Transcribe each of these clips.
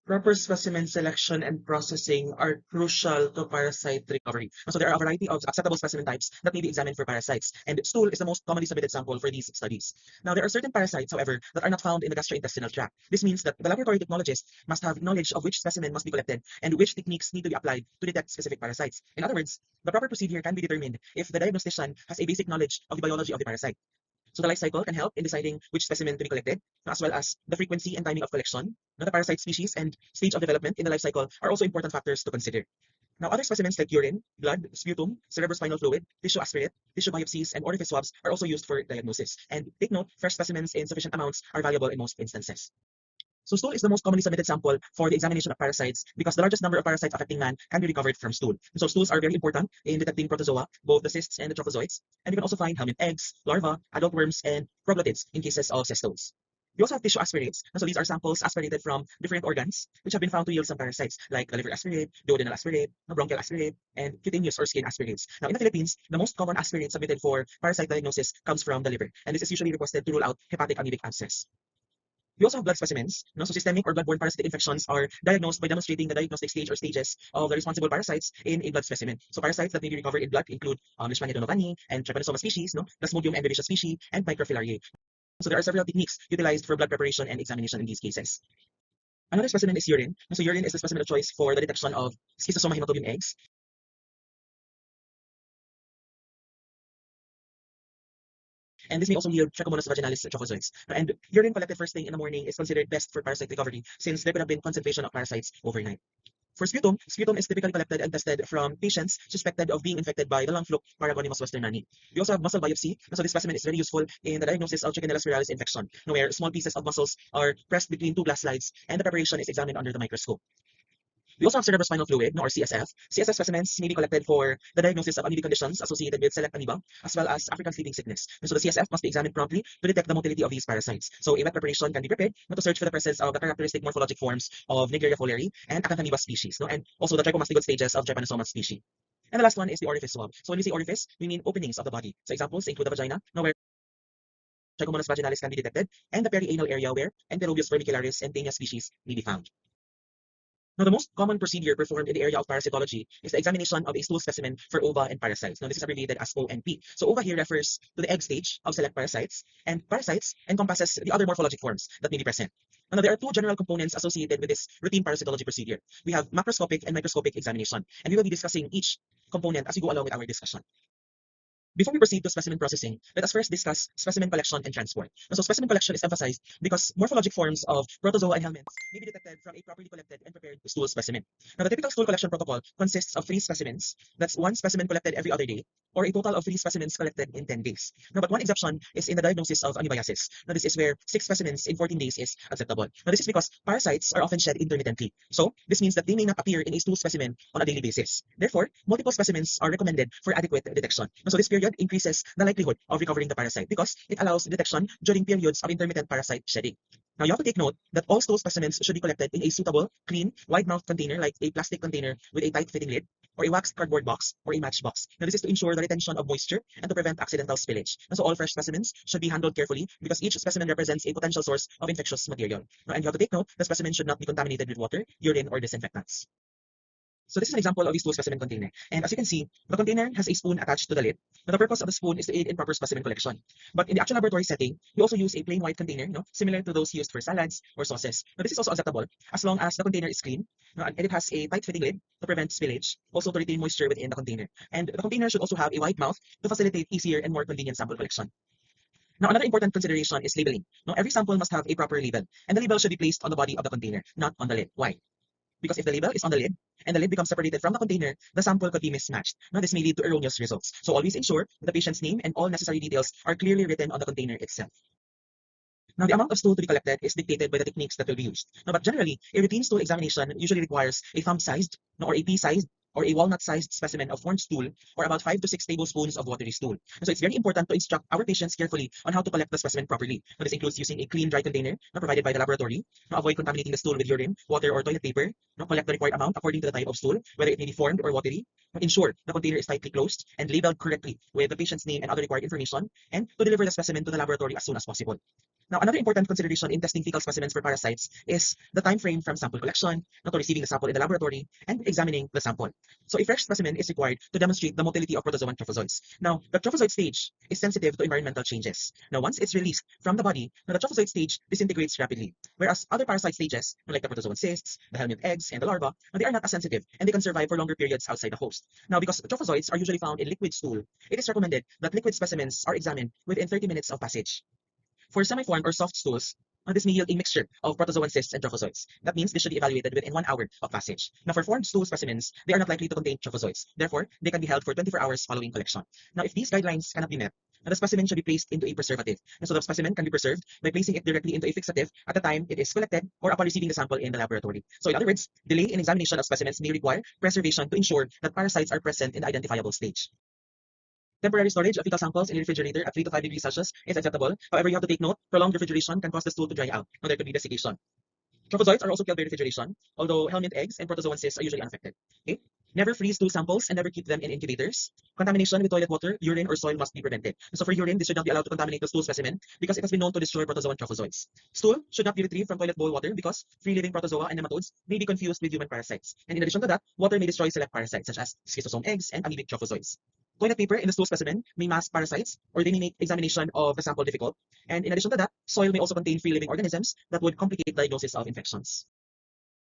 Proper specimen selection and processing are crucial to parasite recovery. So there are a variety of acceptable specimen types that may be examined for parasites, and stool is the most commonly submitted sample for these studies. Now, there are certain parasites, however, that are not found in the gastrointestinal tract. This means that the laboratory technologist must have knowledge of which specimen must be collected and which techniques need to be applied to detect specific parasites. In other words, the proper procedure can be determined if the diagnostician has a basic knowledge of the biology of the parasite. So the life cycle can help in deciding which specimen to be collected, as well as the frequency and timing of collection. Now, the parasite species and stage of development in the life cycle are also important factors to consider. Now, other specimens like urine, blood, sputum, cerebrospinal fluid, tissue aspirate, tissue biopsies, and orifice swabs are also used for diagnosis. And take note, fresh specimens in sufficient amounts are valuable in most instances. So stool is the most commonly submitted sample for the examination of parasites because the largest number of parasites affecting man can be recovered from stool. So stools are very important in detecting protozoa, both the cysts and the trophozoites. And you can also find helminth eggs, larvae, adult worms, and proglottids in cases of cestodes. We also have tissue aspirates. So these are samples aspirated from different organs, which have been found to yield some parasites, like the liver aspirate, duodenal aspirate, bronchial aspirate, and cutaneous or skin aspirates. Now, in the Philippines, the most common aspirate submitted for parasite diagnosis comes from the liver, and this is usually requested to rule out hepatic amoebic abscess. We also have blood specimens. No? So systemic or blood-borne parasitic infections are diagnosed by demonstrating the diagnostic stage or stages of the responsible parasites in a blood specimen. So parasites that may be recovered in blood include Leishmania donovani and Trypanosoma species, no? Plasmodium endovirius species, and Microfilariae. So there are several techniques utilized for blood preparation and examination in these cases. Another specimen is urine. So urine is the specimen of choice for the detection of Schistosoma hematobium eggs. And this may also yield Trichomonas vaginalis trophozoites. And urine collected first thing in the morning is considered best for parasite recovery since there could have been concentration of parasites overnight. For sputum is typically collected and tested from patients suspected of being infected by the lung fluke Paragonimus westernani. We also have muscle biopsy. So this specimen is very useful in the diagnosis of Trichinella spiralis infection, where small pieces of muscles are pressed between two glass slides and the preparation is examined under the microscope. We also have cerebrospinal fluid, or CSF. CSF specimens may be collected for the diagnosis of amoebic conditions associated with select amoeba, as well as African sleeping sickness. And so the CSF must be examined promptly to detect the motility of these parasites. So a wet preparation can be prepared to search for the presence of the characteristic morphologic forms of Naegleria fowleri and Acanthamoeba species, no? And also the trichomastigoid stages of Trypanosoma species. And the last one is the orifice swab. So when we say orifice, we mean openings of the body. So examples include the vagina, now where Trichomonas vaginalis can be detected, and the perianal area where Enterobius vermicularis and Taenia species may be found. Now, the most common procedure performed in the area of parasitology is the examination of a stool specimen for ova and parasites. Now, this is abbreviated as ONP. So, ova here refers to the egg stage of select parasites, and parasites encompasses the other morphologic forms that may be present. Now, there are two general components associated with this routine parasitology procedure. We have macroscopic and microscopic examination, and we will be discussing each component as we go along with our discussion. Before we proceed to specimen processing, let us first discuss specimen collection and transport. So specimen collection is emphasized because morphologic forms of protozoa and helminths may be detected from a properly collected and prepared stool specimen. Now, the typical stool collection protocol consists of 3 specimens. That's 1 specimen collected every other day, or a total of 3 specimens collected in 10 days. Now, but one exception is in the diagnosis of amoebiasis. Now, this is where 6 specimens in 14 days is acceptable. Now, this is because parasites are often shed intermittently. So, this means that they may not appear in a stool specimen on a daily basis. Therefore, multiple specimens are recommended for adequate detection. So, this period increases the likelihood of recovering the parasite because it allows detection during periods of intermittent parasite shedding. Now, you have to take note that all stool specimens should be collected in a suitable, clean, wide-mouthed container like a plastic container with a tight-fitting lid, or a waxed cardboard box, or a matchbox. Now, this is to ensure the retention of moisture and to prevent accidental spillage. And so all fresh specimens should be handled carefully because each specimen represents a potential source of infectious material. Now, and you have to take note the specimen should not be contaminated with water, urine, or disinfectants. So this is an example of a stool specimen container. And as you can see, the container has a spoon attached to the lid. Now, the purpose of the spoon is to aid in proper specimen collection. But in the actual laboratory setting, we also use a plain white container, similar to those used for salads or sauces. Now, this is also acceptable as long as the container is clean, and it has a tight fitting lid to prevent spillage, also to retain moisture within the container. And the container should also have a wide mouth to facilitate easier and more convenient sample collection. Now, another important consideration is labeling. Now, every sample must have a proper label, and the label should be placed on the body of the container, not on the lid. Why? Because if the label is on the lid and the lid becomes separated from the container, the sample could be mismatched. Now, this may lead to erroneous results. So always ensure that the patient's name and all necessary details are clearly written on the container itself. Now, the amount of stool to be collected is dictated by the techniques that will be used. Now, but generally, a routine stool examination usually requires a thumb-sized, or a pea-sized, or a walnut-sized specimen of formed stool, or about 5 to 6 tablespoons of watery stool. And so it's very important to instruct our patients carefully on how to collect the specimen properly. Now, this includes using a clean, dry container provided by the laboratory. Now, avoid contaminating the stool with urine, water, or toilet paper. Now, collect the required amount according to the type of stool, whether it may be formed or watery. Now, ensure the container is tightly closed and labeled correctly with the patient's name and other required information, and to deliver the specimen to the laboratory as soon as possible. Now, another important consideration in testing fecal specimens for parasites is the time frame from sample collection, to receiving the sample in the laboratory, and examining the sample. So a fresh specimen is required to demonstrate the motility of protozoa and trophozoites. Now, the trophozoite stage is sensitive to environmental changes. Now, once it's released from the body, now the trophozoite stage disintegrates rapidly, whereas other parasite stages, like the protozoan cysts, the helminth eggs, and the larva, they are not as sensitive, and they can survive for longer periods outside the host. Now, because trophozoites are usually found in liquid stool, it is recommended that liquid specimens are examined within 30 minutes of passage. For semi-formed or soft stools, this may yield a mixture of protozoan cysts and trophozoites. That means this should be evaluated within 1 hour of passage. Now, for formed stool specimens, they are not likely to contain trophozoites. Therefore, they can be held for 24 hours following collection. Now, if these guidelines cannot be met, the specimen should be placed into a preservative. And so the specimen can be preserved by placing it directly into a fixative at the time it is collected or upon receiving the sample in the laboratory. So in other words, delay in examination of specimens may require preservation to ensure that parasites are present in the identifiable stage. Temporary storage of fecal samples in a refrigerator at 3 to 5 degrees Celsius is acceptable. However, you have to take note, prolonged refrigeration can cause the stool to dry out. Now, there could be desiccation. Trophozoites are also killed by refrigeration, although helminth eggs and protozoan cysts are usually unaffected. Okay? Never freeze stool samples and never keep them in incubators. Contamination with toilet water, urine, or soil must be prevented. So for urine, this should not be allowed to contaminate the stool specimen because it has been known to destroy protozoa and trophozoites. Stool should not be retrieved from toilet bowl water because free-living protozoa and nematodes may be confused with human parasites. And in addition to that, water may destroy select parasites such as schistosome eggs and amoebic trophozoites. Toilet paper in the stool specimen may mask parasites or they may make examination of the sample difficult. And in addition to that, soil may also contain free-living organisms that would complicate diagnosis of infections.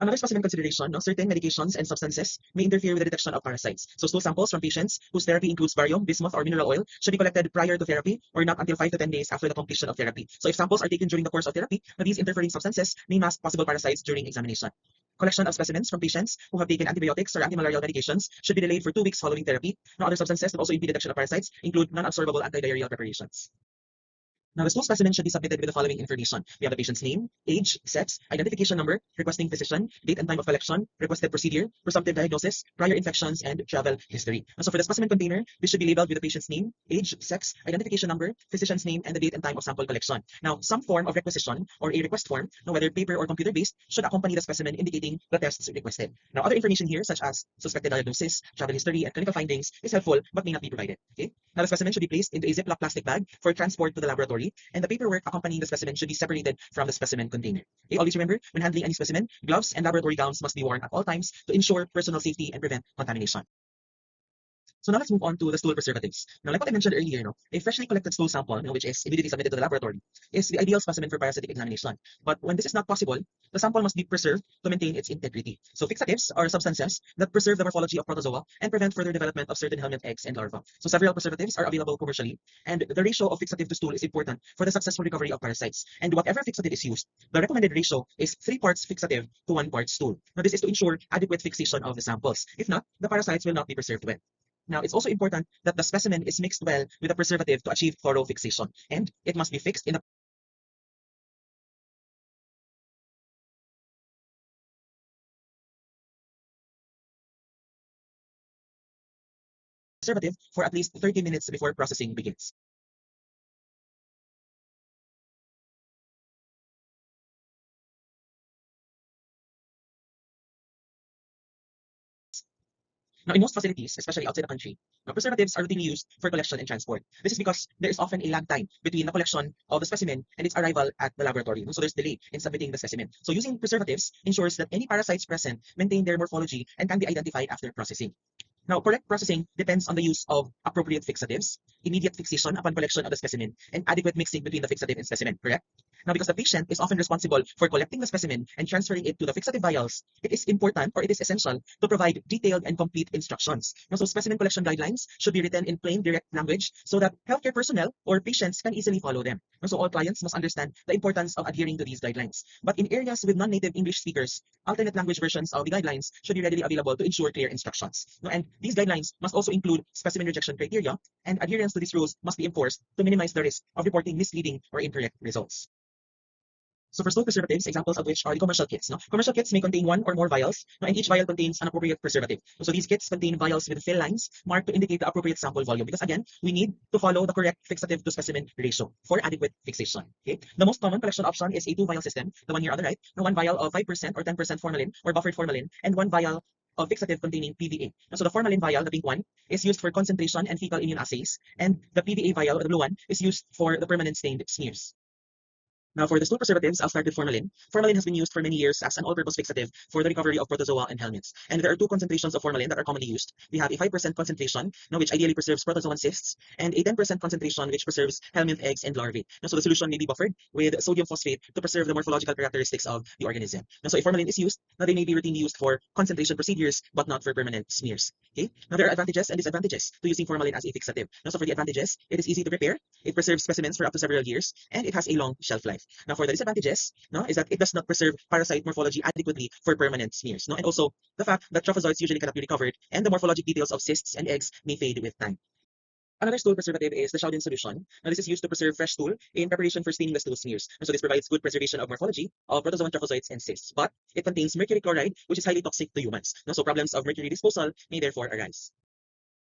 Another specimen consideration, certain medications and substances may interfere with the detection of parasites. So stool samples from patients whose therapy includes barium, bismuth, or mineral oil should be collected prior to therapy or not until 5 to 10 days after the completion of therapy. So if samples are taken during the course of therapy, these interfering substances may mask possible parasites during examination. Collection of specimens from patients who have taken antibiotics or antimalarial medications should be delayed for 2 weeks following therapy. Now, other substances that also impede detection of parasites include non-absorbable antidiarrheal preparations. Now, the stool specimen should be submitted with the following information. We have the patient's name, age, sex, identification number, requesting physician, date and time of collection, requested procedure, presumptive diagnosis, prior infections, and travel history. And so for the specimen container, this should be labeled with the patient's name, age, sex, identification number, physician's name, and the date and time of sample collection. Now, some form of requisition or a request form, whether paper or computer-based, should accompany the specimen indicating the tests requested. Now, other information here, such as suspected diagnosis, travel history, and clinical findings, is helpful but may not be provided. Okay? Now, the specimen should be placed into a Ziploc plastic bag for transport to the laboratory, and the paperwork accompanying the specimen should be separated from the specimen container. Okay, always remember, when handling any specimen, gloves and laboratory gowns must be worn at all times to ensure personal safety and prevent contamination. So now let's move on to the stool preservatives. Now, like what I mentioned earlier, a freshly collected stool sample, which is immediately submitted to the laboratory, is the ideal specimen for parasitic examination. But when this is not possible, the sample must be preserved to maintain its integrity. So fixatives are substances that preserve the morphology of protozoa and prevent further development of certain helminth eggs and larvae. So several preservatives are available commercially, and the ratio of fixative to stool is important for the successful recovery of parasites. And whatever fixative is used, the recommended ratio is 3 parts fixative to 1 part stool. Now, this is to ensure adequate fixation of the samples. If not, the parasites will not be preserved well. Now, it's also important that the specimen is mixed well with a preservative to achieve thorough fixation, and it must be fixed in a preservative for at least 30 minutes before processing begins. Now, in most facilities, especially outside the country, preservatives are routinely used for collection and transport. This is because there is often a lag time between the collection of the specimen and its arrival at the laboratory. So there's delay in submitting the specimen. So using preservatives ensures that any parasites present maintain their morphology and can be identified after processing. Now, correct processing depends on the use of appropriate fixatives, immediate fixation upon collection of the specimen, and adequate mixing between the fixative and specimen, correct? Now, because the patient is often responsible for collecting the specimen and transferring it to the fixative vials, it is important or it is essential to provide detailed and complete instructions. Now, so specimen collection guidelines should be written in plain, direct language so that healthcare personnel or patients can easily follow them. Now, so all clients must understand the importance of adhering to these guidelines. But in areas with non-native English speakers, alternate language versions of the guidelines should be readily available to ensure clear instructions. Now, and these guidelines must also include specimen rejection criteria, and adherence to these rules must be enforced to minimize the risk of reporting misleading or incorrect results. So for stool preservatives, examples of which are the commercial kits. Now, commercial kits may contain 1 or more vials, and each vial contains an appropriate preservative. So these kits contain vials with fill lines marked to indicate the appropriate sample volume because again, we need to follow the correct fixative to specimen ratio for adequate fixation. Okay? The most common collection option is a 2-vial system, the one here on the right, 1 vial of 5% or 10% formalin or buffered formalin, and 1 vial of fixative containing PVA. So the formalin vial, the pink one, is used for concentration and fecal immune assays, and the PVA vial, or the blue one, is used for the permanent stained smears. Now, for the stool preservatives, I'll start with formalin. Formalin has been used for many years as an all-purpose fixative for the recovery of protozoa and helminths. And there are two concentrations of formalin that are commonly used. We have a 5% concentration, now, which ideally preserves protozoan cysts, and a 10% concentration, which preserves helminth eggs and larvae. Now, so the solution may be buffered with sodium phosphate to preserve the morphological characteristics of the organism. Now, so if formalin is used, now they may be routinely used for concentration procedures, but not for permanent smears. Okay. Now, there are advantages and disadvantages to using formalin as a fixative. Now, so for the advantages, it is easy to prepare, it preserves specimens for up to several years, and it has a long shelf life. Now, for the disadvantages, no, is that it does not preserve parasite morphology adequately for permanent smears. No, and also the fact that trophozoites usually cannot be recovered, and the morphologic details of cysts and eggs may fade with time. Another stool preservative is the Schaudinn solution. Now, this is used to preserve fresh stool in preparation for staining the stool smears. And so this provides good preservation of morphology of protozoan trophozoites and cysts, but it contains mercury chloride, which is highly toxic to humans. Now, so problems of mercury disposal may therefore arise.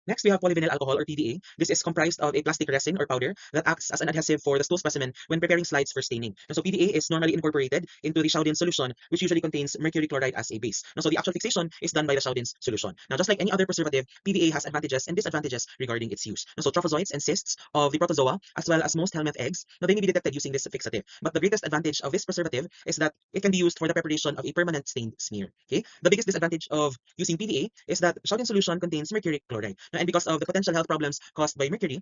Next, we have polyvinyl alcohol, or PVA. This is comprised of a plastic resin or powder that acts as an adhesive for the stool specimen when preparing slides for staining. And so PVA is normally incorporated into the Schaudinn solution, which usually contains mercury chloride as a base. Now, so the actual fixation is done by the Schaudinn solution. Now, just like any other preservative, PVA has advantages and disadvantages regarding its use. Now, so trophozoites and cysts of the protozoa, as well as most helminth eggs, now they may be detected using this fixative. But the greatest advantage of this preservative is that it can be used for the preparation of a permanent stained smear. Okay, the biggest disadvantage of using PVA is that Schaudinn solution contains mercury chloride. Now, and because of the potential health problems caused by mercury,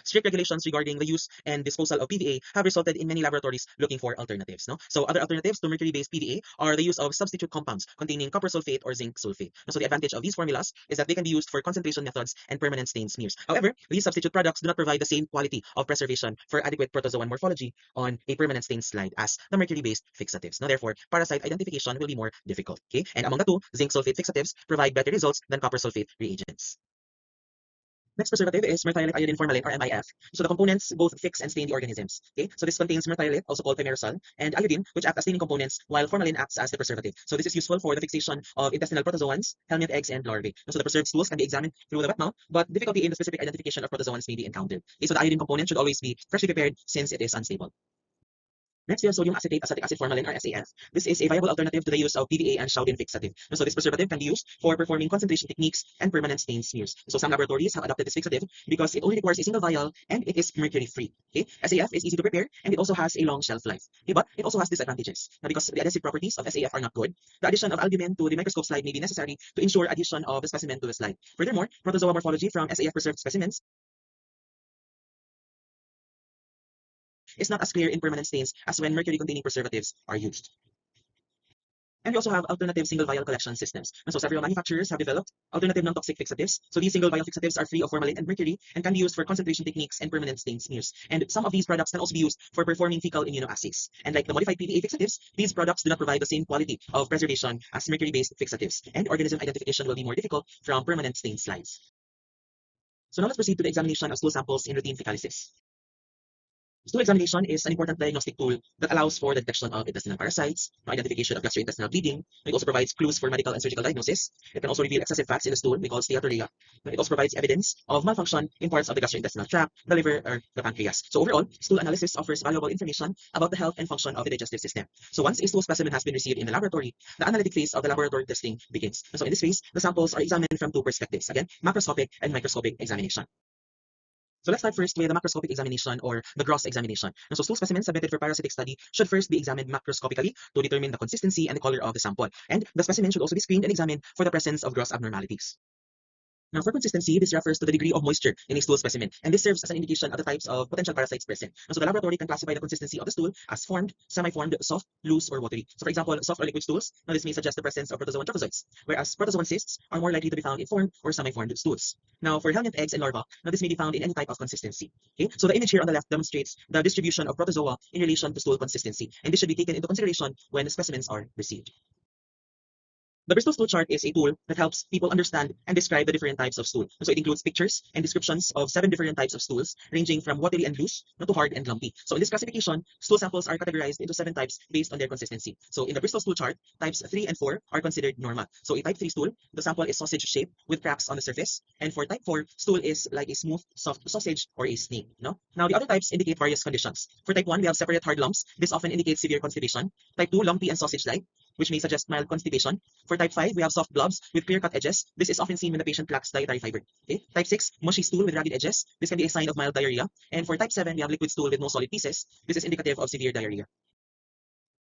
strict regulations regarding the use and disposal of PVA have resulted in many laboratories looking for alternatives. No? So other alternatives to mercury-based PVA are the use of substitute compounds containing copper sulfate or zinc sulfate. So the advantage of these formulas is that they can be used for concentration methods and permanent stain smears. However, these substitute products do not provide the same quality of preservation for adequate protozoan morphology on a permanent stain slide as the mercury-based fixatives. Now, therefore, parasite identification will be more difficult. Okay? And among the two, zinc sulfate fixatives provide better results than copper sulfate reagents. Next preservative is methylate iodine formalin, or MIF. So the components both fix and stain the organisms. Okay, so this contains methylate, also called thimerosal, and iodine, which act as staining components, while formalin acts as the preservative. So this is useful for the fixation of intestinal protozoans, helminth eggs, and larvae. So the preserved stools can be examined through the wet mount, but difficulty in the specific identification of protozoans may be encountered. Okay, so the iodine component should always be freshly prepared since it is unstable. Next, we have sodium acetate acetic acid formalin, or SAF. This is a viable alternative to the use of PVA and Schaudinn fixative. So this preservative can be used for performing concentration techniques and permanent stain smears. So some laboratories have adopted this fixative because it only requires a single vial and it is mercury-free. Okay? SAF is easy to prepare and it also has a long shelf life. Okay? But it also has disadvantages. Now, because the adhesive properties of SAF are not good, the addition of albumin to the microscope slide may be necessary to ensure addition of the specimen to the slide. Furthermore, protozoa morphology from SAF preserved specimens is not as clear in permanent stains as when mercury-containing preservatives are used. And we also have alternative single vial collection systems. And so several manufacturers have developed alternative non-toxic fixatives. So these single vial fixatives are free of formalin and mercury and can be used for concentration techniques and permanent stain smears. And some of these products can also be used for performing fecal immunoassays. And like the modified PVA fixatives, these products do not provide the same quality of preservation as mercury-based fixatives. And organism identification will be more difficult from permanent stain slides. So now let's proceed to the examination of stool samples in routine fecalysis. Stool examination is an important diagnostic tool that allows for the detection of intestinal parasites, identification of gastrointestinal bleeding. It also provides clues for medical and surgical diagnosis. It can also reveal excessive fats in the stool, we call steatorrhea. It also provides evidence of malfunction in parts of the gastrointestinal tract, the liver, or the pancreas. So overall, stool analysis offers valuable information about the health and function of the digestive system. So once a stool specimen has been received in the laboratory, the analytic phase of the laboratory testing begins. So in this phase, the samples are examined from two perspectives. Again, macroscopic and microscopic examination. So let's start first with the macroscopic examination, or the gross examination. And so stool specimens submitted for parasitic study should first be examined macroscopically to determine the consistency and the color of the sample. And the specimen should also be screened and examined for the presence of gross abnormalities. Now, for consistency, this refers to the degree of moisture in a stool specimen, and this serves as an indication of the types of potential parasites present. And so the laboratory can classify the consistency of the stool as formed, semi-formed, soft, loose, or watery. So for example, soft or liquid stools, now this may suggest the presence of protozoan trophozoites, whereas protozoan cysts are more likely to be found in formed or semi-formed stools. Now, for helminth eggs and larvae, now this may be found in any type of consistency. Okay, so the image here on the left demonstrates the distribution of protozoa in relation to stool consistency, and this should be taken into consideration when specimens are received. The Bristol stool chart is a tool that helps people understand and describe the different types of stool. So it includes pictures and descriptions of 7 different types of stools, ranging from watery and loose to hard and lumpy. So in this classification, stool samples are categorized into 7 types based on their consistency. So in the Bristol stool chart, types 3 and 4 are considered normal. So a type 3 stool, the sample is sausage shaped with cracks on the surface. And for type 4, stool is like a smooth, soft sausage or a snake. No? Now the other types indicate various conditions. For type 1, we have separate hard lumps. This often indicates severe constipation. Type 2, lumpy and sausage-like. which may suggest mild constipation. For type 5, we have soft blobs with clear-cut edges. This is often seen when the patient lacks dietary fiber. Okay? Type 6, mushy stool with ragged edges. This can be a sign of mild diarrhea. And for type 7, we have liquid stool with no solid pieces. This is indicative of severe diarrhea.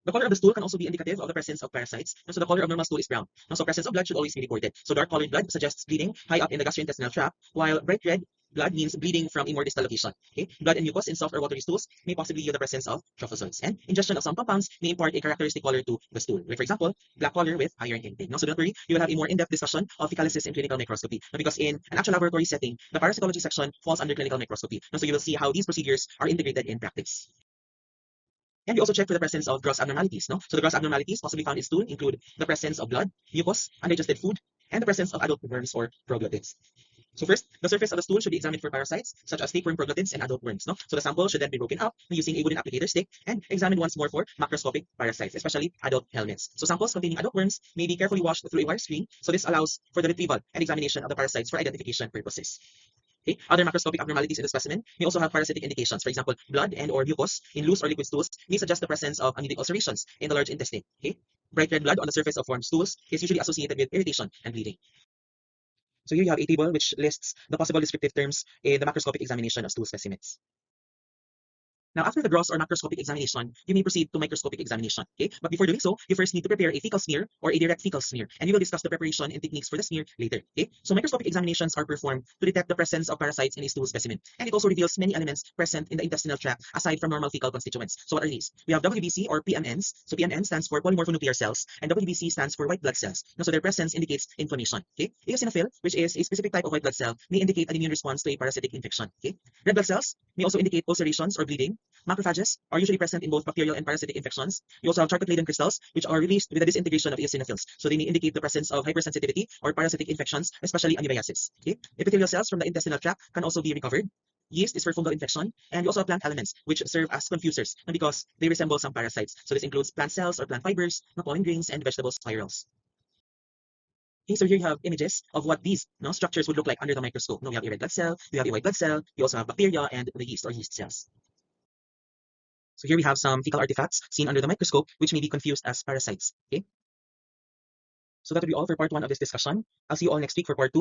The color of the stool can also be indicative of the presence of parasites. So the color of normal stool is brown. So presence of blood should always be reported. So dark colored blood suggests bleeding high up in the gastrointestinal tract, while bright red blood means bleeding from a more distal location. Okay? Blood and mucus in soft or watery stools may possibly yield the presence of trophozoites. And ingestion of some compounds may impart a characteristic color to the stool. Like for example, black color with iron intake. Now, so don't worry, you will have a more in-depth discussion of fecalysis in clinical microscopy. Now, because in an actual laboratory setting, the parasitology section falls under clinical microscopy. Now, so you will see how these procedures are integrated in practice. And we also check for the presence of gross abnormalities. No? So the gross abnormalities possibly found in stool include the presence of blood, mucus, undigested food, and the presence of adult worms or proglottids. So first, the surface of the stool should be examined for parasites, such as tapeworm, proglottids, and adult worms. No? So the sample should then be broken up using a wooden applicator stick and examined once more for macroscopic parasites, especially adult helminths. So samples containing adult worms may be carefully washed through a wire screen. So this allows for the retrieval and examination of the parasites for identification purposes. Okay. Other macroscopic abnormalities in the specimen may also have parasitic indications. For example, blood and or mucus in loose or liquid stools may suggest the presence of amoebic ulcerations in the large intestine. Okay. Bright red blood on the surface of formed stools is usually associated with irritation and bleeding. So here you have a table which lists the possible descriptive terms in the macroscopic examination of stool specimens. Now, after the gross or macroscopic examination, you may proceed to microscopic examination. Okay? But before doing so, you first need to prepare a fecal smear or a direct fecal smear, and we will discuss the preparation and techniques for the smear later. Okay? So microscopic examinations are performed to detect the presence of parasites in a stool specimen, and it also reveals many elements present in the intestinal tract aside from normal fecal constituents. So what are these? We have WBC or PMNs. So PMN stands for polymorphonuclear cells, and WBC stands for white blood cells. Now, so their presence indicates inflammation. Okay? Eosinophil, which is a specific type of white blood cell, may indicate an immune response to a parasitic infection. Okay? Red blood cells may also indicate ulcerations or bleeding. Macrophages are usually present in both bacterial and parasitic infections. You also have charcot Leyden crystals, which are released with the disintegration of eosinophils. So they may indicate the presence of hypersensitivity or parasitic infections, especially amoebiasis. Okay? Epithelial cells from the intestinal tract can also be recovered. Yeast is for fungal infection, and we also have plant elements, which serve as confusers because they resemble some parasites. So this includes plant cells or plant fibers, pollen grains, and vegetable spirals. Okay, so here you have images of what these structures would look like under the microscope. Now we have a red blood cell, we have a white blood cell, we also have bacteria and the yeast or yeast cells. So here we have some fecal artifacts seen under the microscope, which may be confused as parasites. Okay. So that would be all for part 1 of this discussion. I'll see you all next week for part 2.